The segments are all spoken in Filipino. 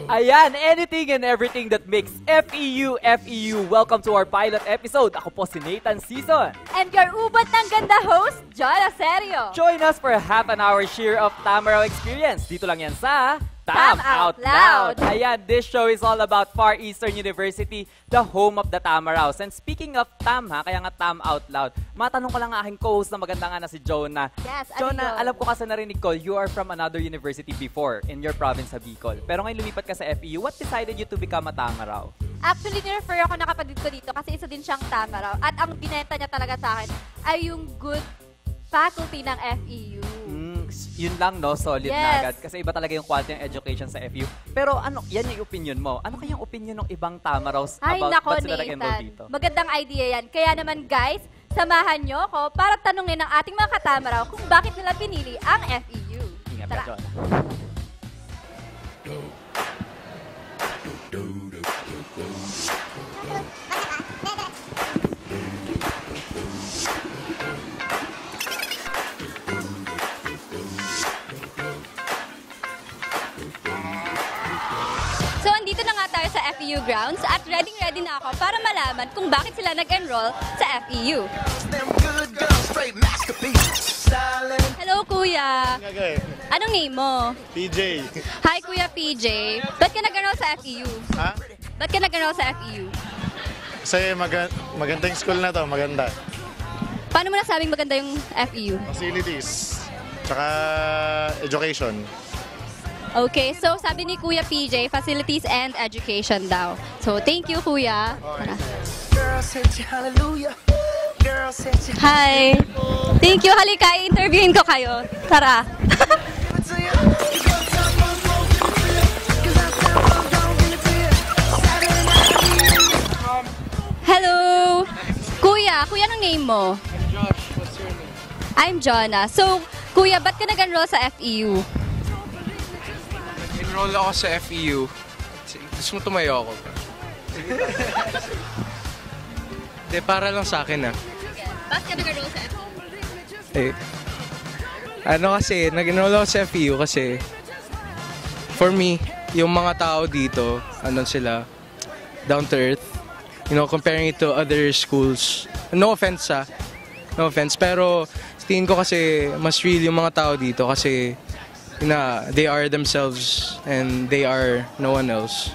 Ayan, anything and everything that makes FEU, FEU. Welcome to our pilot episode. Ako po si Nathan Season. And your ubat ng ganda host, John Acerio. Join us for a half an hour share of Tamaraw experience. Dito lang yan sa Tam Out Loud. Ayan, this show is all about Far Eastern University, the home of the Tamaraws. And speaking of Tam, kaya nga Tam Out Loud, matanong ko lang ang aking co-host na maganda nga na si Jonah. Yes, Jonah, alam ko kasi narinig ko, you are from another university before in your province sa Bicol. Pero ngayon lumipat ka sa FEU. What decided you to become a Tamaraw? Actually, nirefer ako na kapatid ko dito kasi isa din siyang Tamaraw. At ang binenta niya talaga sa akin ay yung good faculty ng FEU. Yun lang, no? Solid Yes. na agad. Kasi iba talaga yung quality ng education sa FEU. Pero ano, yan yung opinion mo. Ano kayang opinion ng ibang Tamaraws about ba't sila nag-enroll dito? Magandang idea yan. Kaya naman guys, samahan nyo ako para tanungin ng ating mga katamaraw kung bakit nila pinili ang FEU. Ingat ka, Tara. John. So, andito na nga tayo sa FEU grounds at ready na ako para malaman kung bakit sila nag-enroll sa FEU. Hello, Kuya. Anong name mo? PJ. Hi, Kuya PJ. Ba't ka nag-enroll sa FEU? Ha? Ba't ka nag-enroll sa FEU? Kasi magandang school na to, maganda. Paano mo nasabing maganda yung FEU? Facilities, tsaka education. Okay, so sabi ni Kuya PJ, facilities and education daw. So, thank you, Kuya. Tara. Hi. Thank you. Halika, i-interviewin ko kayo. Tara. Hello. Kuya, anong name mo? I'm Josh. What's your name? I'm Jonah. So, Kuya, ba't ka nag-enroll sa FEU? Enroll ako sa FEU. Gusto mo tumayo ako? Hindi, para lang sa akin Ba't ka nag-enroll sa FEU? Nag-enroll ako sa FEU kasi for me, yung mga tao dito, sila, down to earth. You know, comparing it to other schools. No offense No offense. Pero tingin ko kasi mas real yung mga tao dito kasi they are themselves and they are no one else.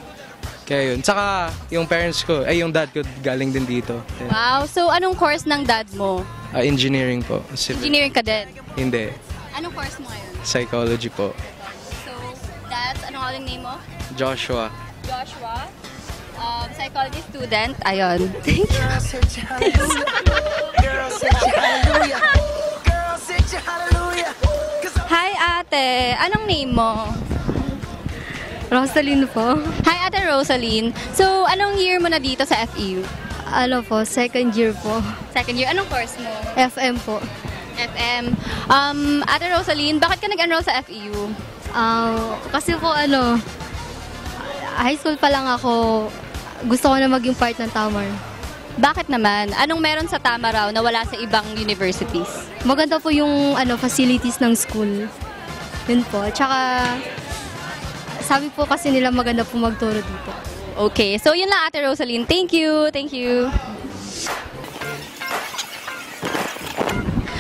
Kaya yun. Tsaka yung parents ko, yung dad ko galing din dito. Wow. So, anong course ng dad mo? Engineering po. Engineering ka din? Hindi. Anong course mo ngayon? Psychology po. So, that's, anong aling name mo? Joshua. Joshua. Psychology student. Ayun. Thank you. Hi, ate. Anong name mo? Rosaline po. Hi, ate Rosaline. So, anong year mo na dito sa FEU? Ano po, second year po. Second year. Anong course mo? FM po. FM. Ate Rosaline, bakit ka nag-enroll sa FEU? Kasi po high school pa lang ako, gusto ko na maging part ng Tamar. Bakit naman? Anong meron sa Tamaraw na wala sa ibang universities? Maganda po yung facilities ng school. Yun po. Tsaka, sabi po kasi nila maganda po magturo dito. Okay, so yun lang Ate Rosaline. Thank you. Thank you.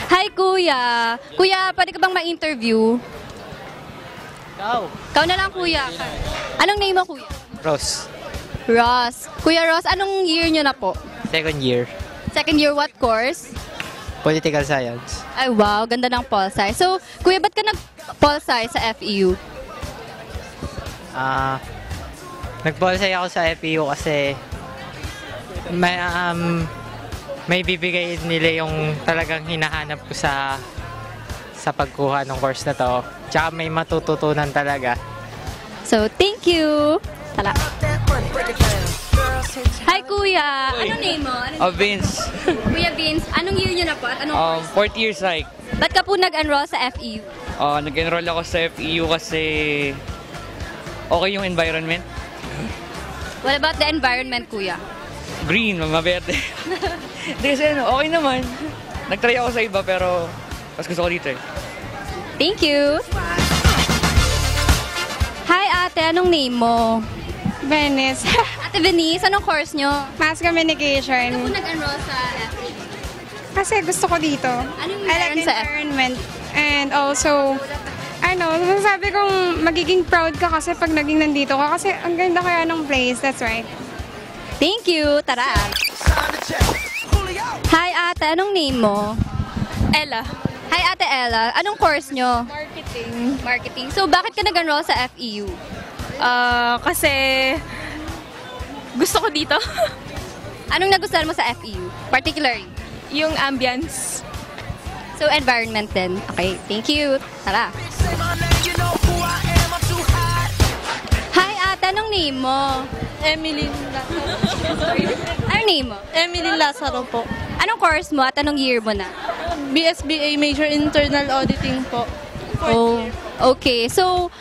Hi, Kuya. Kuya, pwede ka bang ma-interview? Ikaw na lang, Kuya. Anong name mo, Kuya? Ross. Ross. Kuya Ross, anong year nyo na po? Second year. Second year, what course? Political Science. Ay, wow. Ganda ng pol-sci. So, Kuya, ba't ka nag-pol-sci sa FEU? Nag-pol-sci ako sa FEU kasi may bibigay nila yung talagang hinahanap ko sa pagkuha ng course na to. Tsaka may matututunan talaga. So, thank you. Tala. Hi, Kuya. Anong name mo? Vince. Kuya Vince, anong year nyo na po? At anong course? Fourth year psych. Ba't ka po nag-enroll sa FEU? Nag-enroll ako sa FEU kasi okay yung environment. What about the environment, Kuya? Green, maberde. Hindi kasi okay naman. Nag-try ako sa iba pero mas gusto ko dito eh. Thank you. Hi ate, anong name mo? Venice. Ate Venice, anong course nyo? Mass Communication. Ano po nag-enroll sa FEU? Kasi gusto ko dito. Anong I like meron sa FEU? environment. And also, sabi kong magiging proud ka kasi pag naging nandito ka. Kasi ang ganda kaya ng place. That's right. Thank you, tara. Hi ate, anong name mo? Ella. Hi ate Ella, anong course nyo? Marketing. Marketing. So bakit ka nag-enroll sa FEU? Kasi gusto ko dito. Anong nagustuhan mo sa FEU? Particularly? Yung ambience. So environment din. Okay, thank you. Tara. Hi ate, anong name mo? Emily Lazaro. Anong name mo? Emily Lazaro po. Anong course mo at anong year mo na? BSBA major internal auditing po. Oh, okay. So,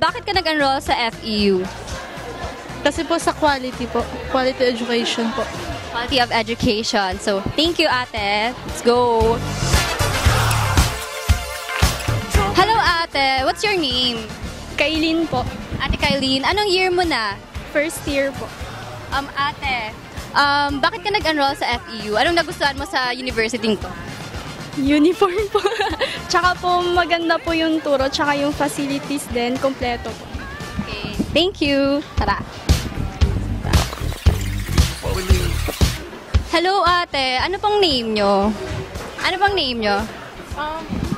bakit ka nag-enroll sa FEU? Kasi po sa quality po. Quality education po. Quality of education. So, thank you ate. Let's go. Hello ate, what's your name? Kailin po. Ate Kylene, anong year mo na? First year po. Ate, bakit ka nag-enroll sa FEU? Anong nagustuhan mo sa university to? Uniform po. Tsaka po maganda po yung turo, tsaka yung facilities din, kompleto po. Okay, thank you. Tara. Hello ate, ano pang name nyo? Ano pang name nyo?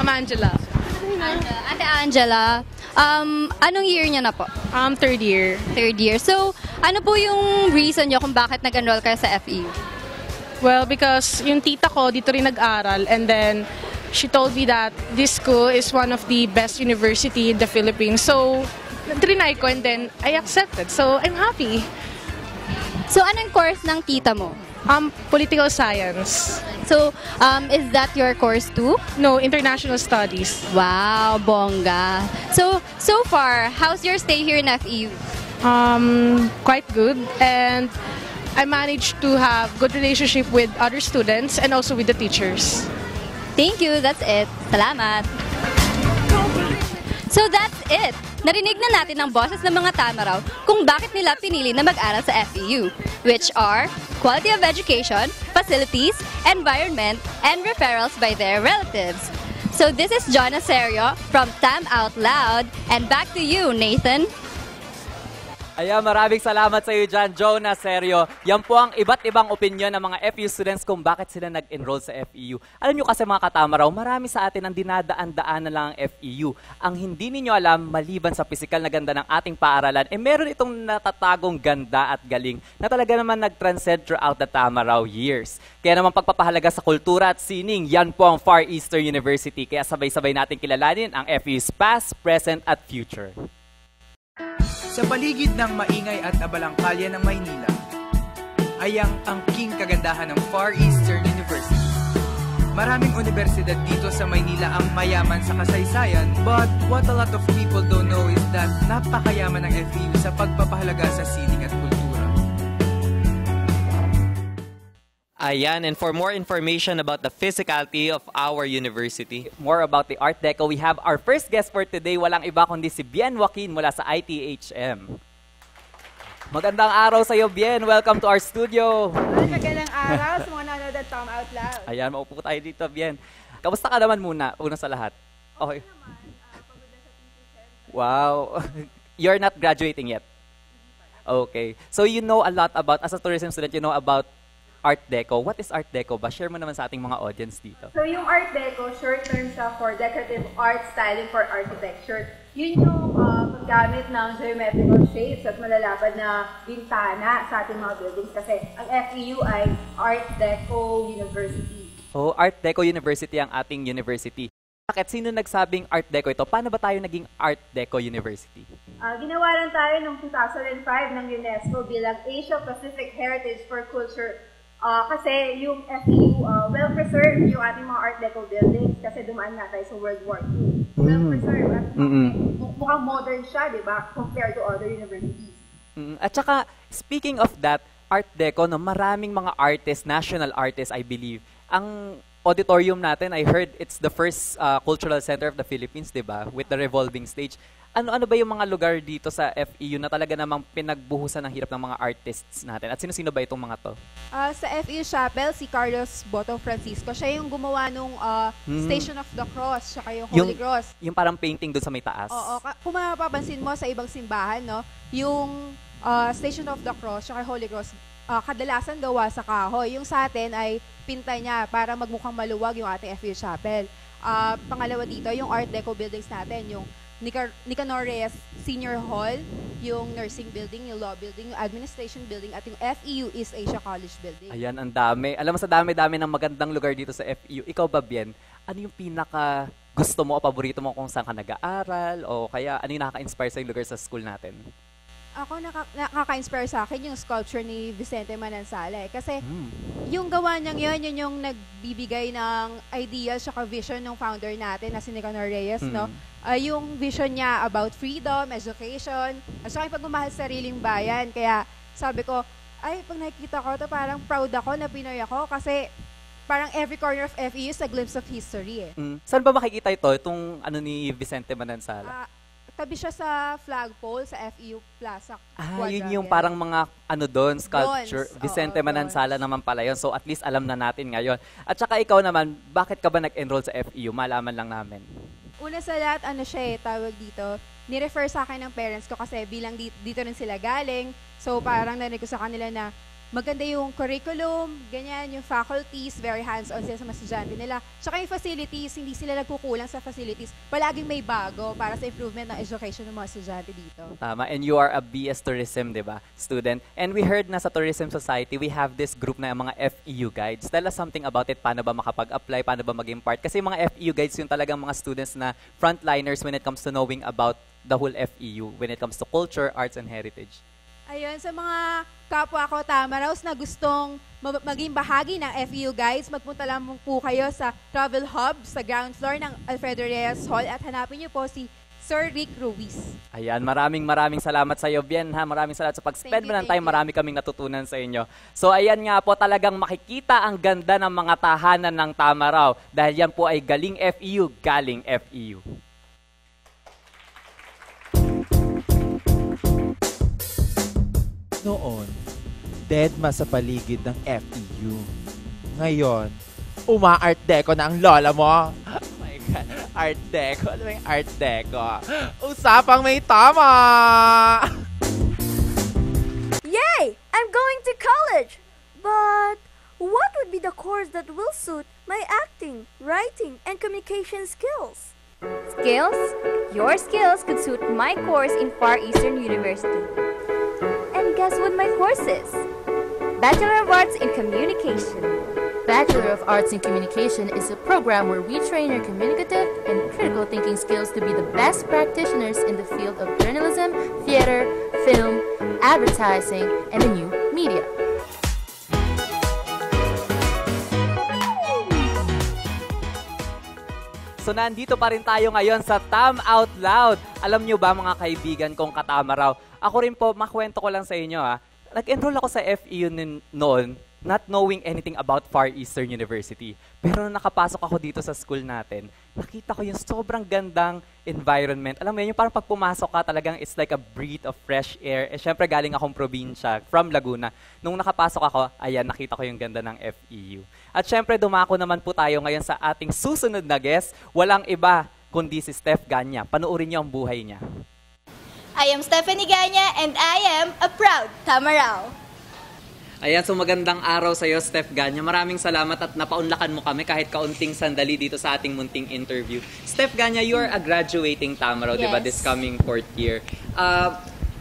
Angela. Ate Angela, anong year nyo na po? Third year. Third year. So, ano po yung reason nyo kung bakit nag-enroll kayo sa FEU? Well, because yung tita ko dito rin nag-aral and then she told me that this school is one of the best university in the Philippines. So, trinay ko and then I accepted. So, I'm happy. So, anong course ng tita mo? Political science. So, is that your course too? No, international studies. Wow, bongga. So far, how's your stay here in FEU? Quite good. And I managed to have good relationship with other students and also with the teachers. Thank you, that's it. Salamat. So that's it. Narinig na natin ang boses ng mga Tamaraw kung bakit nila pinili na mag-aral sa FEU, which are quality of education, facilities, environment, and referrals by their relatives. So this is John Aserio from Tam Out Loud, and back to you, Nathan. Ayan, maraming salamat sa iyo dyan, Jonah, seryo. Yan po ang iba't ibang opinion ng mga FEU students kung bakit sila nag-enroll sa FEU. Alam nyo kasi mga katamaraw, marami sa atin ang dinadaan-daanan lang ang FEU. Ang hindi ninyo alam, maliban sa pisikal na ganda ng ating paaralan, meron itong natatagong ganda at galing na talaga naman nag-transcend throughout the Tamaraw years. Kaya naman pagpapahalaga sa kultura at sining, yan po ang Far Eastern University. Kaya sabay-sabay natin kilalanin ang FEU's past, present at future. Sa paligid ng maingay at abalang kalye ng Maynila, ay ang angking kagandahan ng Far Eastern University. Maraming universidad dito sa Maynila ang mayaman sa kasaysayan, but what a lot of people don't know is that napakayaman ng FEU sa pagpapahalaga sa sining at kultura. Ayan, and for more information about the physicality of our university, more about the Art Deco, we have our first guest for today. Walang iba kundi si Bien Joaquin mula sa ITHM. Magandang araw sa iyo, Bien. Welcome to our studio. Magandang araw sa mga nanonood at Tam Out Loud. Ayan, maupo tayo dito, Bien. Kamusta ka naman muna, una sa lahat? Okay. Wow. You're not graduating yet? Okay. So you know a lot about, as a tourism student, you know about Art Deco. What is Art Deco ba? Share mo naman sa ating mga audience dito. So yung Art Deco, short term siya for decorative art styling for architecture. Yun yung paggamit ng geometrical shapes at malalapad na bintana sa ating mga buildings kasi ang FEU ay Art Deco University. Oh, Art Deco University ang ating university. Bakit? Sino nagsabing Art Deco ito? Paano ba tayo naging Art Deco University? Ginawa lang tayo noong 2005 ng UNESCO bilang Asia Pacific Heritage for Culture. Kasi yung FEU, well-preserved yung ating mga Art Deco buildings kasi dumaan nga tayo sa World War II. Well-preserved at mukhang modern siya, di ba, compared to other universities. At saka, speaking of that, Art Deco, no, maraming mga artists, national artists, I believe. Ang auditorium natin, I heard it's the first cultural center of the Philippines, di ba, with the revolving stage. Ano ba yung mga lugar dito sa FEU na talaga namang pinagbuhusan ng hirap ng mga artists natin? At sino-sino ba itong mga to? Sa FEU Chapel, si Carlos Boto Francisco, siya yung gumawa nung Station of the Cross, tsaka yung Holy Cross. Yung parang painting doon sa may taas. Oo, kung mapapansin mo sa ibang simbahan, no, yung Station of the Cross, tsaka Holy Cross, kadalasan gawa sa kahoy. Yung sa atin ay pinta niya para magmukhang maluwag yung ating FEU Chapel. Pangalawa dito, yung Art Deco buildings natin, yung Nicanor Reyes Senior Hall, yung Nursing Building, yung Law Building, yung Administration Building, at yung FEU East Asia College Building. Ayan, ang dami. Alam mo, sa dami-dami ng magandang lugar dito sa FEU. Ikaw ba, Bien? Ano yung pinaka gusto mo o paborito mo kung saan ka nag-aaral? O kaya ano yung nakaka-inspire sa lugar sa school natin? Ako, nakaka-inspire sa akin yung sculpture ni Vicente Manansala. Kasi yung gawa niyang yun yung nagbibigay ng ideas at vision ng founder natin na si Nicanor Reyes, no? Yung vision niya about freedom, education, at saka yung pagmamahal sa sariling bayan. Kaya sabi ko, pag nakikita ko to parang proud ako na Pinoy ako kasi parang every corner of FEU is a glimpse of history. Saan ba makikita itong ano ni Vicente Manansala? Tabi siya sa flagpole sa FEU Plaza. Yun yung parang mga doon, sculpture. Bronze. Vicente Manansala naman pala yun. So at least alam na natin ngayon. At saka ikaw naman, bakit ka ba nag-enroll sa FEU? Malaman lang namin. Una sa lahat, tawag dito, ni-refer sa akin ng parents ko kasi bilang dito rin sila galing. So parang narinig ko sa kanila na maganda yung curriculum, ganyan, yung faculties, very hands-on sila sa mga estudyante nila. Tsaka yung facilities, hindi sila nagkukulang sa facilities. Palaging may bago para sa improvement ng education ng mga estudyante dito. Tama. And you are a BS Tourism, di ba, student? And we heard na sa Tourism Society, we have this group na mga FEU guides. Tell us something about it. Paano ba makapag-apply? Paano ba maging part? Kasi yung mga FEU guides yung talagang mga students na frontliners when it comes to knowing about the whole FEU, when it comes to culture, arts, and heritage. Ayun, sa mga kapwa ko Tamaraws na gustong maging bahagi ng FEU Guides, magpunta lang po kayo sa Travel Hub sa ground floor ng Alfredo Reyes Hall at hanapin niyo po si Sir Rick Ruiz. Ayan, maraming salamat sa iyo, Bien, ha? Maraming salamat sa pag-spend mo ng time. Marami kaming natutunan sa inyo. So ayan nga po, talagang makikita ang ganda ng mga tahanan ng Tamaraw dahil yan po ay galing FEU, galing FEU. Noon, deadma sa paligid ng FEU. Ngayon, Art Deco na ang lola mo. Oh my God, Art Deco. Ano yung Art Deco? Usapang may tama! Yay! I'm going to college! But what would be the course that will suit my acting, writing, and communication skills? Skills? Your skills could suit my course in Far Eastern University. And guess what my course is? Bachelor of Arts in Communication. Bachelor of Arts in Communication is a program where we train your communicative and critical thinking skills to be the best practitioners in the field of journalism, theater, film, advertising, and the new media. So nandito pa rin tayo ngayon sa Tam Out Loud. Alam nyo ba mga kaibigan kong katamaraw, ako rin po, makwento ko lang sa inyo nag-enroll ako sa FEU noon, not knowing anything about Far Eastern University. Pero nung nakapasok ako dito sa school natin, nakita ko yung sobrang gandang environment. Alam mo yun, yung parang pag pumasok ka talagang it's like a breath of fresh air. Syempre galing akong probinsya, from Laguna. Nung nakapasok ako, ayan, nakita ko yung ganda ng FEU. At syempre dumako naman po tayo ngayon sa ating susunod na guest. Walang iba kundi si Steph Ganya. Panoorin niyo ang buhay niya. I am Stephanie Ganya and I am a proud Tamaraw. Ayan, so magandang araw sa iyo, Steph Ganya. Maraming salamat at napaunlakan mo kami kahit kaunting sandali dito sa ating munting interview. Steph Ganya, you are a graduating Tamaraw, yes, di ba, this coming 4th year.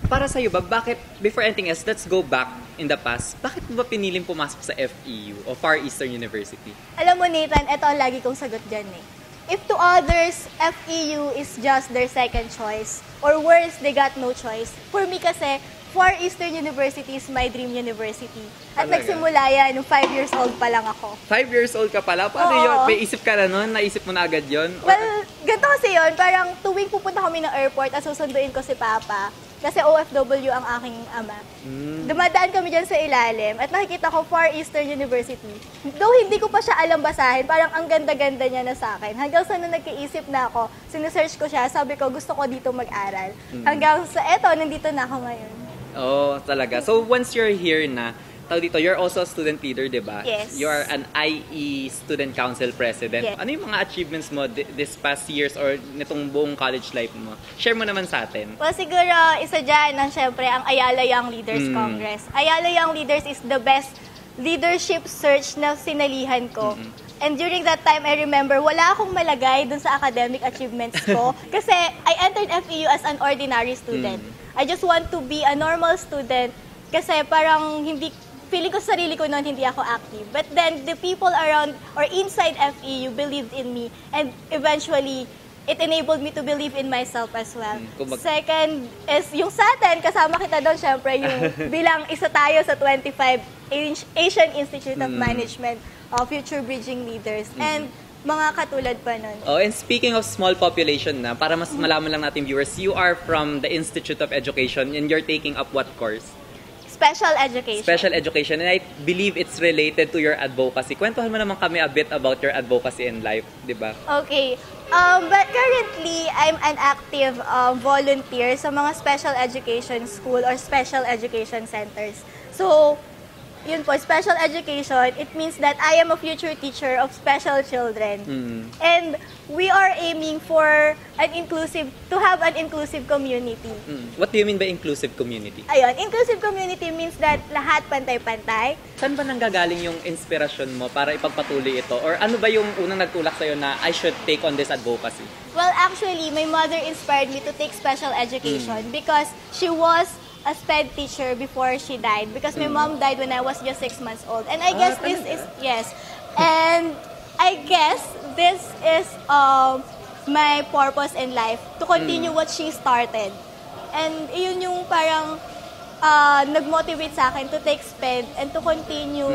Para sa iyo ba, bakit, before anything else, let's go back in the past. Bakit mo ba piniling pumasok sa FEU o Far Eastern University? Alam mo, Nathan, ito ang lagi kong sagot dyan If to others, FEU is just their second choice, or worse, they got no choice. For me kasi, Far Eastern University is my dream university. At nagsimula yan, nung 5 years old pa lang ako. 5 years old ka pala? Paano yun? May isip ka na nun? Naisip mo na agad yun? Well, ganito kasi yun. Parang tuwing pupunta kami ng airport at susunduin ko si Papa, Kasi OFW ang aking ama. Dumadaan kami dyan sa ilalim at nakikita ko Far Eastern University. Though hindi ko pa siya alam basahin, parang ang ganda-ganda niya na sa akin. Hanggang sa nung nagkaisip na ako, sinesearch ko siya, sabi ko gusto ko dito mag-aral. Hanggang sa eto, nandito na ako ngayon. Oh, talaga. So once you're here na, tawag dito, you're also a student leader, di ba? Yes. You are an IE Student Council President. Yes. Ano yung mga achievements mo this past years or nitong buong college life mo? Share mo naman sa atin. Well, siguro isa dyan ang syempre ang Ayala Young Leaders Congress. Ayala Young Leaders is the best leadership search na sinalihan ko. And during that time, I remember, wala akong malagay dun sa academic achievements ko kasi I entered FEU as an ordinary student. I just want to be a normal student kasi parang feeling ko sa sarili ko noon hindi ako active. But then, the people around or inside FEU believed in me and eventually, it enabled me to believe in myself as well. Second is yung sa atin, kasama kita doon syempre yung bilang isa tayo sa 25 Asian Institute of Management Future Bridging Leaders. And mga katulad pa nun. Oh, and speaking of small population na, para mas malaman lang natin viewers, you are from the Institute of Education and you're taking up what course? Special education. Special education. And I believe it's related to your advocacy. Kwentuhan mo naman kami a bit about your advocacy in life, di ba? Okay. But currently, I'm an active volunteer sa mga special education school or special education centers. So, yun po, special education, it means that I am a future teacher of special children. And we are aiming for to have an inclusive community. What do you mean by inclusive community? Ayun, inclusive community means that lahat pantay-pantay. Saan ba nanggagaling yung inspirasyon mo para ipagpatuloy ito? Or ano ba yung unang nagtulak sa'yo na I should take on this advocacy? Well, actually, my mother inspired me to take special education because she was a SPED teacher before she died because my mom died when I was just 6 months old. And I guess this is, yes. And I guess this is my purpose in life, to continue what she started. And yun yung parang nag-motivate sa akin to take SPED and to continue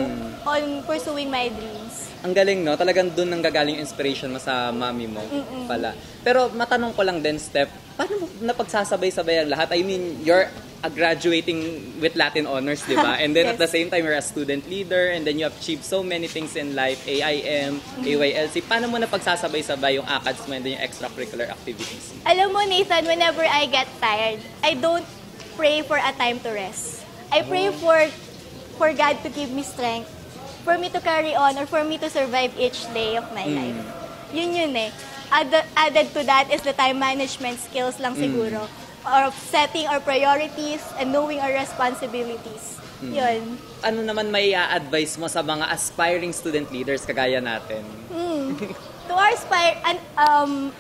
on pursuing my dreams. Ang galing, no? Talagang doon nanggagaling yung inspiration mo sa mami mo pala. Pero matanong ko lang din, Steph, paano mo napagsasabay-sabay ang lahat? I mean, you're graduating with Latin honors, di ba? And then at the same time, you're a student leader and then you achieved so many things in life, AIM, AYLC. Paano mo napagsasabay-sabay yung ACADS mo and then yung extracurricular activities? Alam mo, Nathan, whenever I get tired, I don't pray for a time to rest. I pray for God to give me strength, for me to carry on or for me to survive each day of my life. Yun eh. Added to that is the time management skills lang siguro. Or setting our priorities and knowing our responsibilities. Yun. Ano naman may advice mo sa mga aspiring student leaders kagaya natin? To our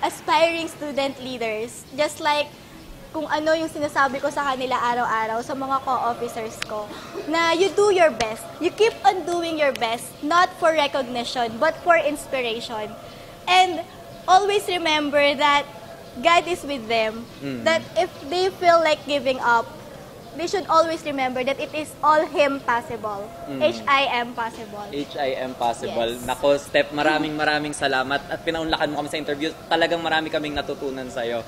aspiring student leaders, just like kung ano yung sinasabi ko sa kanila araw-araw sa mga co-officers ko, na you do your best. You keep on doing your best, not for recognition, but for inspiration. And always remember that God is with them. That if they feel like giving up, they should always remember that it is all Him possible. H-I-M possible. H-I-M possible. Yes. Nako, Steph, maraming salamat at pinaunlakan mo kami sa interview. Talagang marami kaming natutunan sa'yo.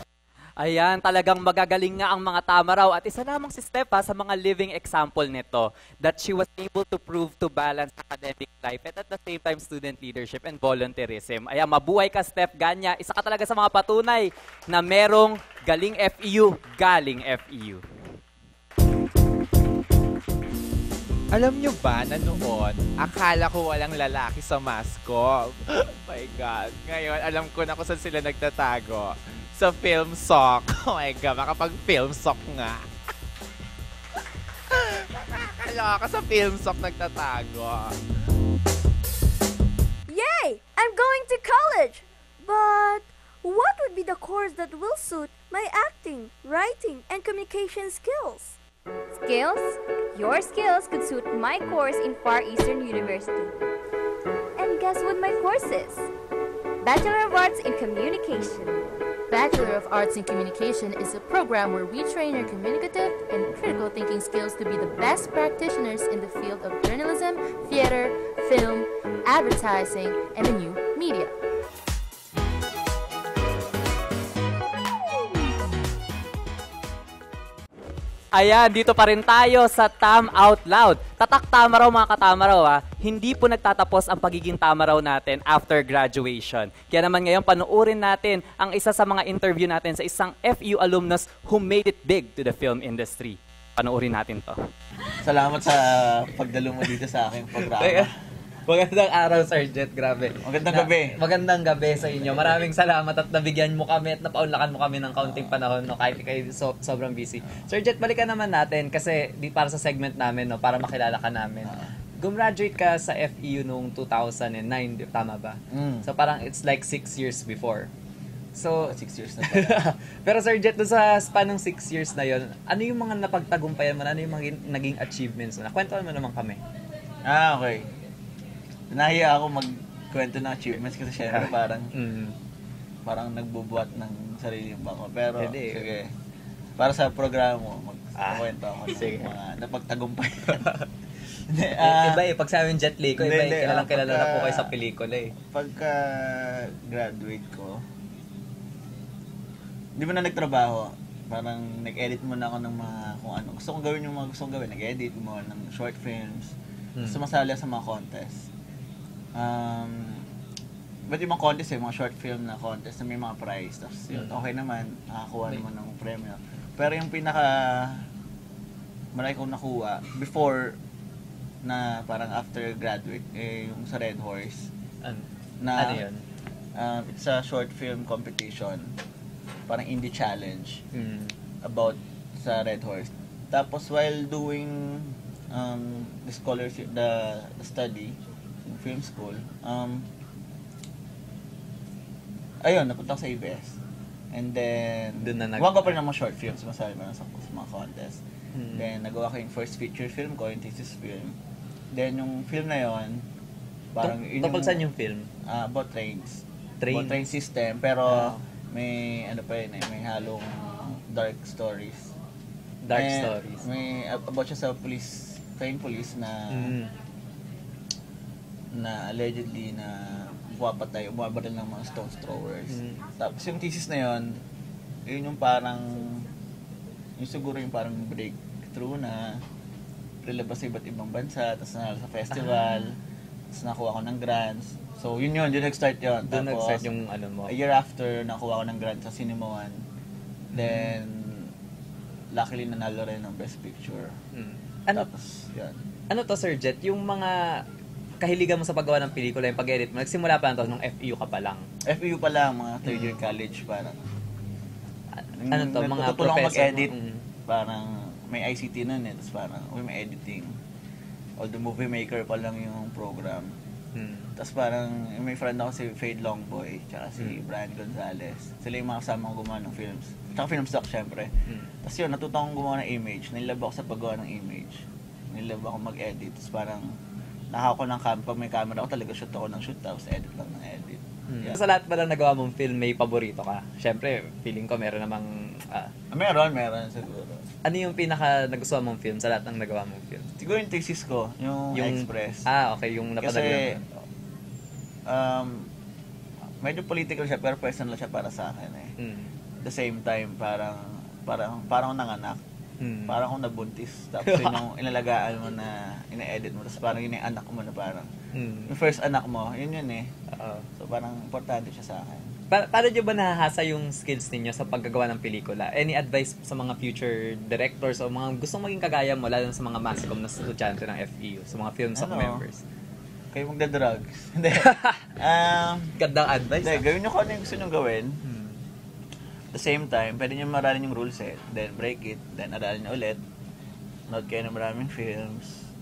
Ayan, talagang magagaling nga ang mga tama raw. At isa lamang si Steph sa mga living example nito that she was able to prove to balance academic life and at the same time student leadership and volunteerism. Ayan, mabuhay ka Steph Ganya. Isa ka talaga sa mga patunay na merong galing FEU, galing FEU. Alam nyo ba na noon, akala ko walang lalaki sa mascom. Oh my God. Ngayon, alam ko na kung saan sila nagtatago. Sa film sock. Oh my God, makapag-film sock nga. Nakakaloka sa film sock nagtatago. Yay! I'm going to college! But what would be the course that will suit my acting, writing, and communication skills? Skills? Your skills could suit my course in Far Eastern University. And guess what my course is? Bachelor of Arts in Communication. Bachelor of Arts in Communication is a program where we train your communicative and critical thinking skills to be the best practitioners in the field of journalism, theater, film, advertising, and the new media. Ayan, dito pa rin tayo sa Tam Out Loud. Tatak Tamaraw mga katamaraw hindi po nagtatapos ang pagiging tamaraw natin after graduation. Kaya naman ngayon panuorin natin ang isa sa mga interview natin sa isang FEU alumnus who made it big to the film industry. Panoorin natin to. Salamat sa pagdalo mo dito sa aking programa. Magandang araw, Sir Jet. Grabe. Magandang gabi. Magandang gabi sa inyo. Maraming salamat at nabigyan mo kami at napaunlakan mo kami ng kaunting panahon kahit kayo sobrang busy. Sir Jet, balikan naman natin kasi para sa segment namin, para makilala ka namin. Gumraduate ka sa FEU noong 2009, tama ba? So parang it's like 6 years before. So, 6 years na pala. Pero Sir Jet, doon sa span ng 6 years na yon, ano yung mga napagtagumpayan mo? Ano yung mga naging achievements mo? Kwentuhan mo naman kami. Okay. Nahiya ako magkwento ng achievements kasi syempre parang nagbubuhat ng sarili yung bako. Pero sige, para sa programa mo, magkwento ako ng mga napagtagumpayan. Iba pag sa amin Jet Li ko, kilalang kilala na po kayo sa pelikula Pagka graduate ko, di ba na nagtrabaho, parang nag-edit muna ako ng mga kung ano. Gusto kong gawin yung mga gusto kong gawin. Nag-edit mo ng short films. Sumasali sa mga contest. Ba't yung mga contest mga short film na contest na may mga prize. Tapos yun, okay naman, nakakuha naman ng premyo. Pero yung malaki kong nakuha, before na parang after graduate, yung sa Red Horse. Ano yun? It's a short film competition. Parang indie challenge about sa Red Horse. Tapos while doing the scholarship, the study in film school, ayun, napunta ako sa ABS. And then, gawa ko pa rin ng mga short films, masali pa sa mga contest. Then, nagawa ko yung first feature film ko, yung thesis film. Then, yung film na yon parang tungkol saan yung film? About trains. About train system, pero may may halong dark stories. May about siya sa train police na allegedly na bumabaril ng mga stones throwers. Tapos yung thesis na yun yung parang siguro yung parang breakthrough na rilabas sa iba't ibang bansa, tapos nanalo sa festival, tapos nakuha ko ng grants. So yun nag-start yun. Doon nag-start yung mo. A year after, nakuha ko ng grant sa Cinema One. Then, luckily nanalo rin ng Best Picture. Tapos, yan. Ano to, Sir Jet? Yung mga kahiligan mo sa paggawa ng pelikula, yung pag-edit mo, nagsimula pa na to nung FEU ka pa lang? FEU pa lang, mga third year college parang. Ano to, mga professor ko mag-edit, mo? parang may ICT nun tapos parang, may editing. Although movie maker pa lang yung program. Tapos parang, may friend ako si Fade Longboy, tsaka si Brian Gonzalez. Sila yung mga kasama kong gumawa ng films. Tsaka film stock, syempre. Tapos yun, natuto akong gumawa ng image. Nilab ako sa paggawa ng image. Nilab ako mag-edit. Tapos parang, nakakuha ko ng pag may camera ako, talaga shoot ako ng shoot, tapos edit lang ng edit. Yeah. Sa lahat ba lang nagawa mong film, may paborito ka? Syempre, feeling ko meron namang... Meron siguro. Ano yung pinaka nagustuhan mong film sa lahat ng nagawa mong film? Siguro yung thesis ko, yung Express. Okay, yung napadagan. Kasi, medyo political siya, pero personal siya para sa akin At the same time, parang akong nanganak. Parang akong nabuntis. Tapos yun yung inalagaan mo na ina-edit mo. Tapos parang yun yung anak mo na parang. Yung first anak mo, yun So parang importante siya sa akin. Paano nyo ba nahahasa yung skills ninyo sa paggagawa ng pelikula? Any advice sa mga future directors o mga gustong maging kagaya mo, lalo sa mga masscom na estudyante ng FEU, sa mga film stock members? Kayo magda-drugs. Hindi. Gandang advice. Hindi, gawin nyo kung ano yung gusto nyo gawin. At the same time, pwede nyo maralin yung rule set, then break it, then aralin nyo ulit. Note kayo ng maraming films.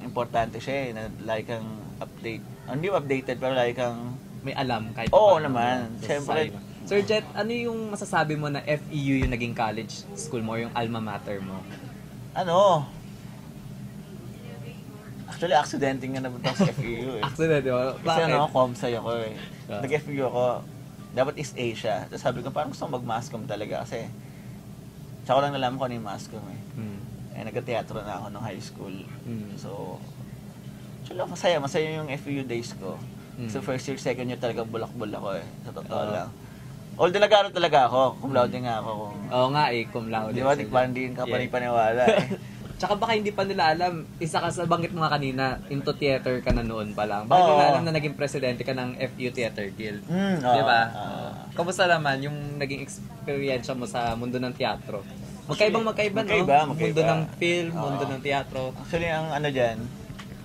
Importante siya na like kang update. Hindi updated, pero like kang may alam kahit Oo naman. Siyempre. Sir Jet, ano yung masasabi mo na FEU yung naging college school mo, yung alma mater mo? Actually, accidenting nga napunta sa FEU Accident, di ba? Kasi comsci ako Nag-FEU ako. Dapat East Asia. Tapos sabi ko, parang gusto kong mag-masscom talaga kasi tsaka lang nalaman ko ano yung masscom nagka-teatro na ako nung high school. So, masaya yung FEU days ko. So, first year, second year talagang bulak-bulak ako Sa totoo lang. Although nag-aaral talaga ako, cum laude nga ako. Oo nga eh, cum laude. Di ba, parang hindi ka panipaniwala eh. Tsaka baka hindi pa nila alam, isa ka sa banggit mo nga kanina, into theater ka na noon pa lang. Baka nila alam na naging presidente ka ng FEU Theater Guild. Di ba? Kamusta naman yung naging experience mo sa mundo ng teatro? Magkaiba, no? Mundo ng film, mundo ng teatro. Actually, ang ano dyan,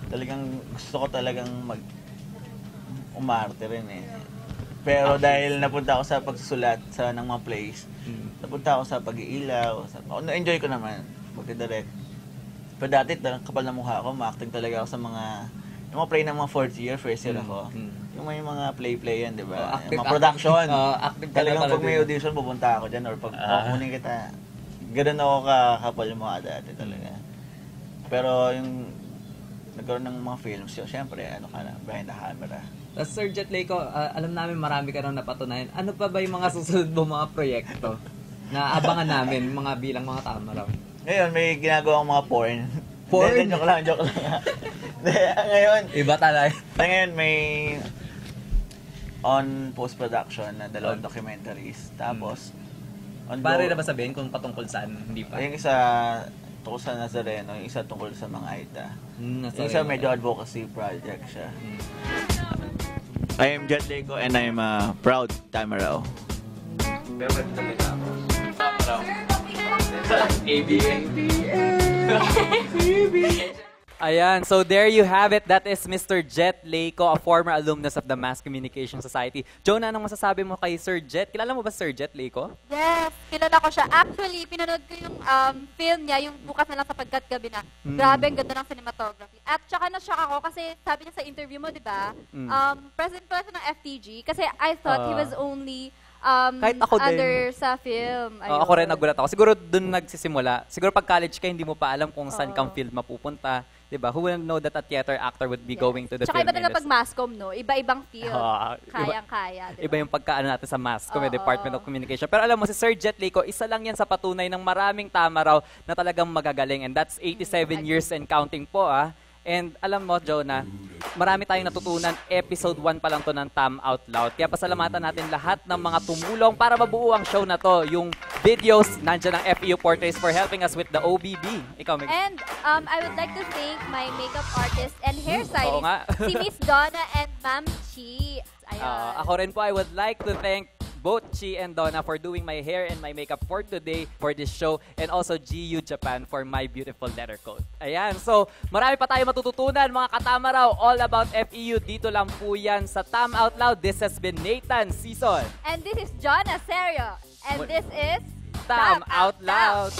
talagang gusto ko talagang umarte rin eh. Pero dahil napunta ako sa pagsusulat ng mga plays, napunta ako sa pag-iilaw, na-enjoy ko naman, magka-direct. Pero dati, kapal na mukha ako, ma-acting talaga ako sa yung mga play ng mga fourth year, first year ako. Yung may mga play yan, di ba? Yung mga production. Talagang pag may audition, pupunta ako dyan, or pag kukunin kita. Ganun ako kakapal yung mga dati talaga. Pero yung nagkaroon ng mga films yun, syempre, behind the camera. Sir Jet Leko, alam namin marami ka nang napatunayan. Ano pa ba yung mga susunod mo mga proyekto na abangan namin bilang mga Tamaraw? Ngayon, may ginagawa mga porn. Porn? Joke lang. Ngayon, iba talaga. Ngayon, may on post-production na 2 documentaries. Tapos, Pare na ba sabihin kung patungkol saan? Hindi pa. Yung isa tungkol sa Nazareno, yung isa tungkol sa mga Aita. Yung isa medyo advocacy project siya. I am Jet Leko and I am a proud Tamaraw. Favorite talaga ako. Tamaraw. ABA. Ayan, so there you have it. That is Mr. Jet Leko, a former alumnus of the Mass Communication Society. Jonah, anong masasabi mo kay Sir Jet? Kilala mo ba Sir Jet Leko? Yes, kilala ko siya. Actually, pinanood ko yung film niya, yung Bukas na lang sa Pagkat Gabi na. Grabe, ang ganda ng cinematography. At saka na-shock ako kasi sabi niya sa interview mo, di ba? President pala siya ng FTG kasi I thought he was only kahit ako under sa film. Ako rin nagulat ako. Siguro doon nagsisimula. Siguro pag college ka, hindi mo pa alam kung saan kang field mapupunta. Diba? Who will know that a theater actor would be going to the Tsaka film iba talaga industry? pag masscom, no? Iba-ibang field. Kayang-kaya. Diba? Iba yung pagkaano natin sa masscom, Department of Communication. Pero alam mo, si Sir Jet Leko, isa lang yan sa patunay ng maraming Tamaraw na talagang magagaling. And that's 87 years and counting po, And alam mo, Jonah, marami tayong natutunan. Episode 1 pa lang to ng Tam Out Loud. Kaya pasalamatan natin lahat ng mga tumulong para mabuo ang show na to. Yung videos, nandiyan ang FEU Portraits for helping us with the OBB. Ikaw, Meg. And I would like to thank my makeup artist and hairstylist, si Miss Donna and Ma'am Chi. Ako rin po, I would like to thank both Chi and Donna for doing my hair and my makeup for today, for this show, and also GU Japan for my beautiful letter code. Ayan, so marami pa tayo matututunan mga katamaraw, all about FEU. Dito lang po yan sa Tam Out Loud. This has been Nathan Season. And this is John Aserio. And this is Tam Out Loud.